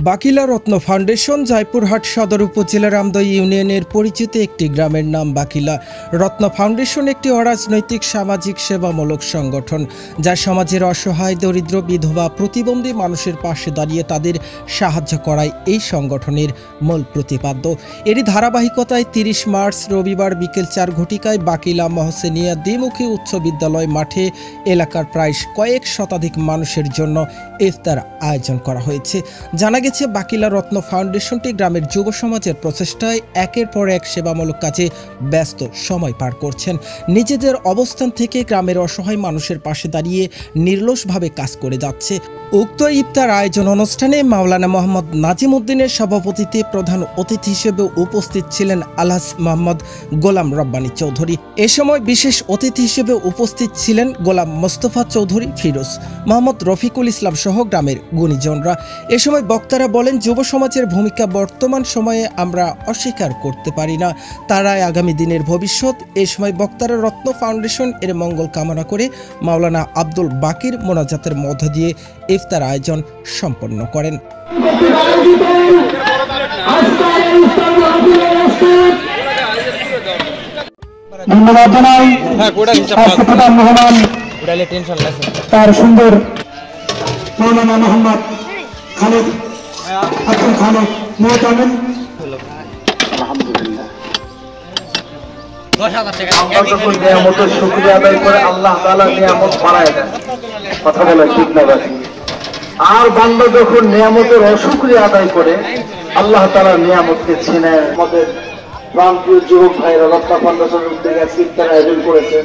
বাকিলা রত্ন foundation Joypurhat সদর উপজেলার আমদই ইউনিয়নের পরিচিত একটি গ্রামের নাম বাকিলা। রত্ন ফাউন্ডেশন একটি অরাজনৈতিক সামাজিক সেবামূলক সংগঠন যা সমাজের অসহায়, দরিদ্র, বিধবা, প্রতিবন্ধী মানুষের পাশে দাঁড়িয়ে তাদের সাহায্য করায় এই সংগঠনের মূল প্রতিপাদ্য। এরই ধারাবাহিকতায় 30 মার্চ রবিবার বিকেল 4 ঘটিকায় বাকিলা মহসেনিয়া দ্বিমুখী উচ্চ বিদ্যালয় মাঠে এলাকার প্রায় কয়েক শতাধিক মানুষের জন্য ইফতার আয়োজন করা হয়েছে। জানা গেছে বাকিলা রত্ন ফাউন্ডেশনটি গ্রামের যুব সমাজের প্রচেষ্টায় একের পর এক সেবামূলক কাজে ব্যস্ত সময় পার করছেন। নিজেদের অবস্থান থেকে গ্রামের অসহায় মানুষের পাশে দাঁড়িয়ে নির্লসভাবে কাজ করে যাচ্ছে। উক্ত ইফতার আয়োজন অনুষ্ঠানে মাওলানা মোহাম্মদ নাজিম উদ্দিনের সভাপতিত্বে প্রধান অতিথি হিসেবে উপস্থিত ছিলেন আলহাজ মোহাম্মদ গোলাম রব্বানী চৌধুরী। এ সময় বিশেষ অতিথি হিসেবে উপস্থিত ছিলেন গোলাম মোস্তফা চৌধুরী ফিরোজ, মোহাম্মদ রফিকুল ইসলাম সহ গ্রামের গুণীজনরা। এ সময় বক্তারা বলেন, যুব সমাজের ভূমিকা বর্তমান সময়ে আমরা অস্বীকার করতে পারি না, তারাই আগামী দিনের ভবিষ্যৎ। এ সময় বক্তারা রত্ন ফাউন্ডেশন এর মঙ্গল কামনা করে মাওলানা আব্দুল বাকির মোনাজাতের মধ্য দিয়ে ইফতার আয়োজন সম্পন্ন করেন। ধন্যবাদ জানাই মেহমান তার সুন্দর মাওলানা মোহাম্মদ খালেদ আব্দুল খালেদ মোহতামিন। আমরা যখন নিয়ামতের শুকরিয়া আদায় করে আল্লাহ তাআলা নিয়ামত বাড়ায় দেন, কথা বলে ঠিক না ভাই? আর বান্দা যখন নিয়ামতের অশুকরিয়া আদায় করে আল্লাহ তাআলা নিয়ামতকে ছিনে। আমাদের প্রান্তীয় যুবক ভাইরা রত্ন ফাউন্ডেশনের উদ্যোগে ইফতার আয়োজন করেছেন।